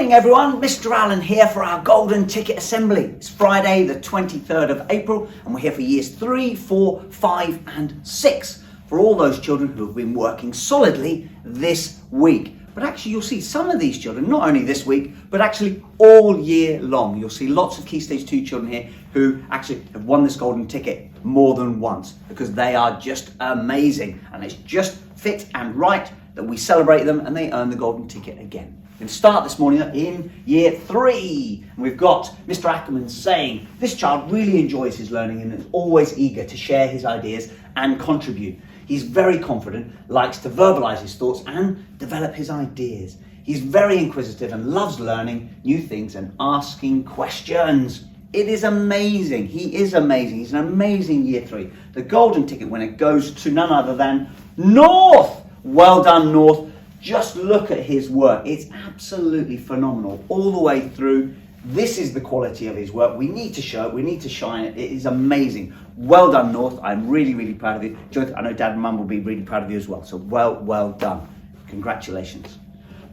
Morning everyone, Mr. Allen here for our Golden Ticket Assembly. It's Friday the 23rd of April and we're here for years 3, 4, 5 and 6 for all those children who have been working solidly this week. But actually you'll see some of these children, not only this week, but actually all year long. You'll see lots of Key Stage 2 children here who actually have won this Golden Ticket more than once because they are just amazing and it's just fit and right that we celebrate them and they earn the Golden Ticket again. We're going to start this morning in year 3. And we've got Mr. Ackerman saying this child really enjoys his learning and is always eager to share his ideas and contribute. He's very confident, likes to verbalise his thoughts and develop his ideas. He's very inquisitive and loves learning new things and asking questions. It is amazing. He is amazing. He's an amazing year 3. The Golden Ticket winner goes to none other than North. Well done, North. Just look at his work. It's absolutely phenomenal all the way through. This is the quality of his work. We need to show it. We need to shine it. It is amazing. Well done, North. I'm really, really proud of you. I know Dad and Mum will be really proud of you as well. So well done. Congratulations.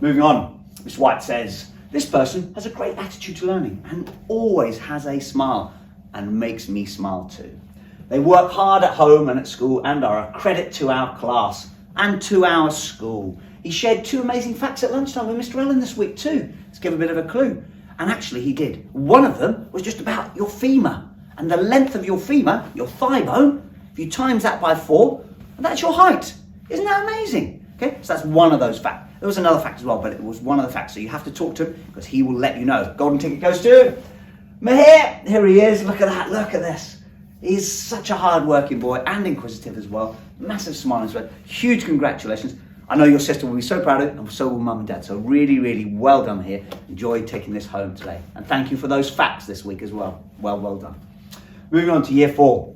Moving on. Miss White says, this person has a great attitude to learning and always has a smile and makes me smile too. They work hard at home and at school and are a credit to our class and to our school. He shared 2 amazing facts at lunchtime with Mr. Allen this week too. Let's give a bit of a clue. And actually he did. One of them was just about your femur. And the length of your femur, your thigh bone, if you times that by 4, that's your height. Isn't that amazing? Okay, so that's one of those facts. There was another fact as well, but it was one of the facts. So you have to talk to him because he will let you know. Golden Ticket goes to Mahir. Here he is. Look at that. Look at this. He's such a hard-working boy and inquisitive as well. Massive smile as well. Huge congratulations. I know your sister will be so proud of it, and so will Mum and Dad. So really, really well done here. Enjoy taking this home today. And thank you for those facts this week as well. Well done. Moving on to year 4.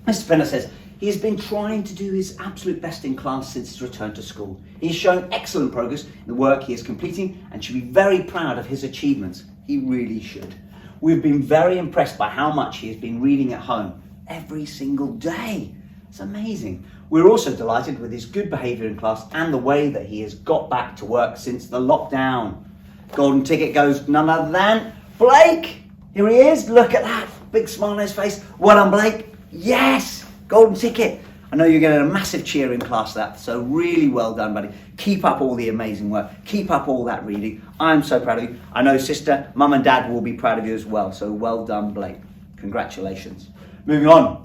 Mr. Fenner says, he has been trying to do his absolute best in class since his return to school. He has shown excellent progress in the work he is completing and should be very proud of his achievements. He really should. We've been very impressed by how much he has been reading at home every single day. It's amazing. We're also delighted with his good behaviour in class and the way that he has got back to work since the lockdown. Golden Ticket goes none other than Blake. Here he is. Look at that. Big smile on his face. Well done, Blake. Yes. Golden Ticket. I know you're getting a massive cheer in class that, so really well done, buddy. Keep up all the amazing work. Keep up all that reading. I'm so proud of you. I know sister, Mum and Dad will be proud of you as well, so well done, Blake. Congratulations. Moving on.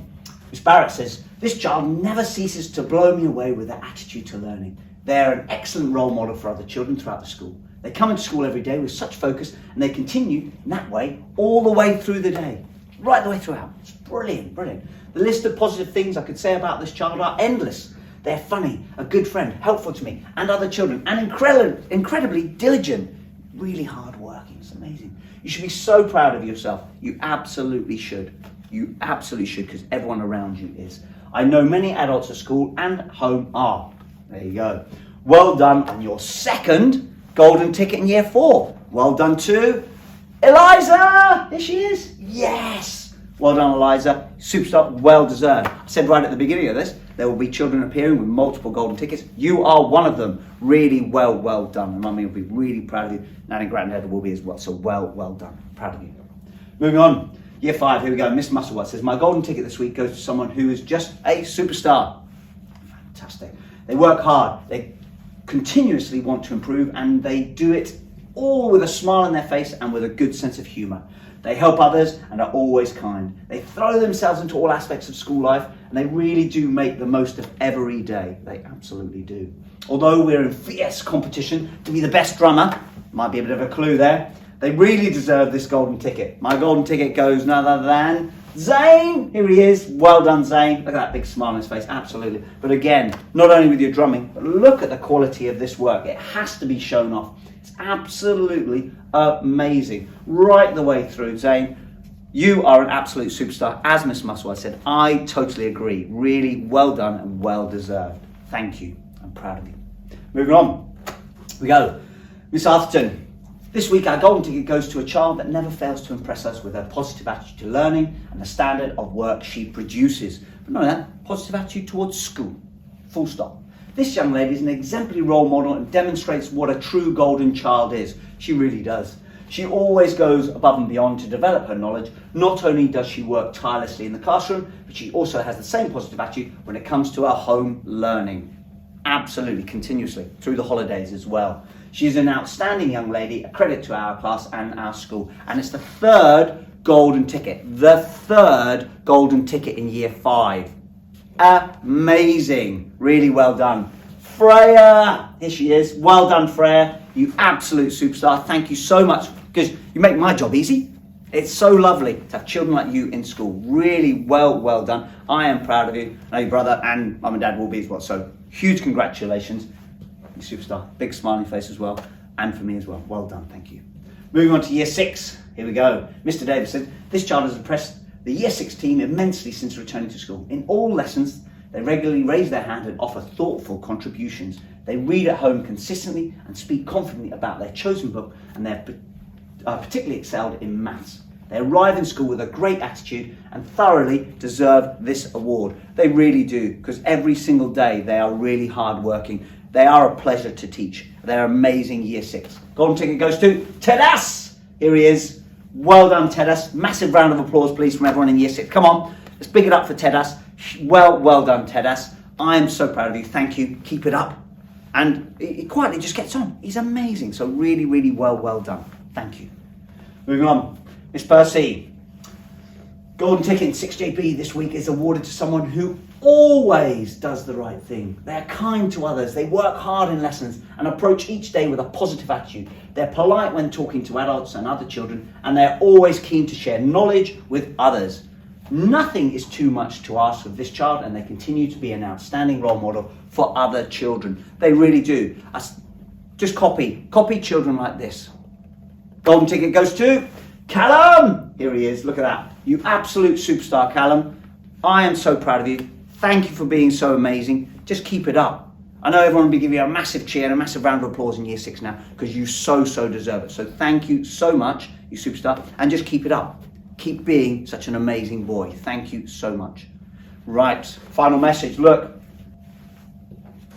Miss Barrett says, this child never ceases to blow me away with their attitude to learning. They're an excellent role model for other children throughout the school. They come into school every day with such focus and they continue in that way all the way through the day, right the way throughout. It's brilliant. The list of positive things I could say about this child are endless. They're funny, a good friend, helpful to me and other children, and incredibly diligent, really hard working. It's amazing. You should be so proud of yourself. You absolutely should. You absolutely should, because everyone around you is. I know many adults at school and home are. There you go. Well done on your second Golden Ticket in year 4. Well done to Eliza. There she is. Yes. Well done, Eliza. Superstar, well deserved. I said right at the beginning of this, there will be children appearing with multiple Golden Tickets. You are one of them. Really well done. Mummy will be really proud of you. Nanny and Granddad will be as well. So well done. Proud of you. Moving on. Year 5, here we go. Miss Musselwhite says, my Golden Ticket this week goes to someone who is just a superstar. Fantastic. They work hard. They continuously want to improve and they do it all with a smile on their face and with a good sense of humour. They help others and are always kind. They throw themselves into all aspects of school life and they really do make the most of every day. They absolutely do. Although we're in fierce competition to be the best drummer, might be a bit of a clue there, they really deserve this Golden Ticket. My Golden Ticket goes none other than Zane. Here he is. Well done, Zane. Look at that big smile on his face. Absolutely. But again, not only with your drumming, but look at the quality of this work. It has to be shown off. It's absolutely amazing. Right the way through, Zane. You are an absolute superstar. As Miss Musselwhite said, I totally agree. Really well done and well deserved. Thank you. I'm proud of you. Moving on. We go. Miss Atherton. This week our Golden Ticket goes to a child that never fails to impress us with her positive attitude to learning and the standard of work she produces. But not only that, positive attitude towards school. Full stop. This young lady is an exemplary role model and demonstrates what a true golden child is. She really does. She always goes above and beyond to develop her knowledge. Not only does she work tirelessly in the classroom, but she also has the same positive attitude when it comes to her home learning. Absolutely, continuously, through the holidays as well. She's an outstanding young lady, a credit to our class and our school. And it's the third golden ticket. The third golden ticket in year 5. Amazing. Really well done. Freya, here she is. Well done, Freya. You absolute superstar. Thank you so much, because you make my job easy. It's so lovely to have children like you in school. Really well done. I am proud of you. I know your brother and mum and dad will be as well. So huge congratulations. You superstar. Big smiling face as well. And for me as well. Well done. Thank you. Moving on to year 6. Here we go. Mr. Davis said, this child has impressed the year 6 team immensely since returning to school. In all lessons, they regularly raise their hand and offer thoughtful contributions. They read at home consistently and speak confidently about their chosen book, and they're particularly excelled in maths. They arrive in school with a great attitude and thoroughly deserve this award. They really do, because every single day they are really hard working. They are a pleasure to teach. They're amazing year 6. Golden ticket goes to Tedas. Here he is. Well done, Tedas. Massive round of applause, please, from everyone in year 6. Come on, let's big it up for Tedas. Well done, Tedas. I am so proud of you. Thank you. Keep it up. And he quietly just gets on. He's amazing. So really well done. Thank you. Moving on. Miss Percy. Golden ticket in 6JB this week is awarded to someone who always does the right thing. They're kind to others. They work hard in lessons and approach each day with a positive attitude. They're polite when talking to adults and other children, and they're always keen to share knowledge with others. Nothing is too much to ask of this child, and they continue to be an outstanding role model for other children. They really do. Just copy children like this. Golden ticket goes to Callum. Here he is. Look at that. You absolute superstar, Callum. I am so proud of you. Thank you for being so amazing. Just keep it up. I know everyone will be giving you a massive cheer and a massive round of applause in year 6 now, because you so deserve it. So thank you so much, you superstar, and just keep it up. Keep being such an amazing boy. Thank you so much. Right, final message. Look,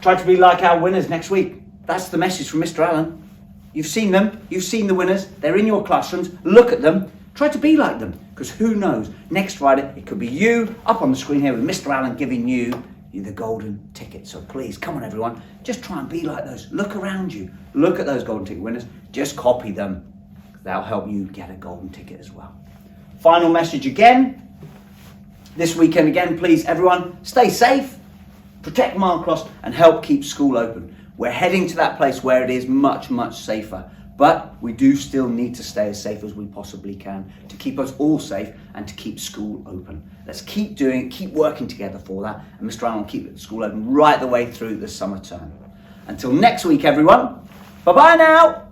try to be like our winners next week. That's the message from Mr. Allen. You've seen them. You've seen the winners. They're in your classrooms. Look at them. Try to be like them, because who knows? Next Friday, it could be you up on the screen here with Mr. Allen giving you the golden ticket. So please, come on everyone, just try and be like those. Look around you. Look at those golden ticket winners. Just copy them. That'll help you get a golden ticket as well. Final message again. This weekend again, please everyone, stay safe, protect Mile Cross, and help keep school open. We're heading to that place where it is much safer. But we do still need to stay as safe as we possibly can to keep us all safe and to keep school open. Let's keep doing it, keep working together for that, and Mr. Allen will keep the school open right the way through the summer term. Until next week, everyone, bye-bye now.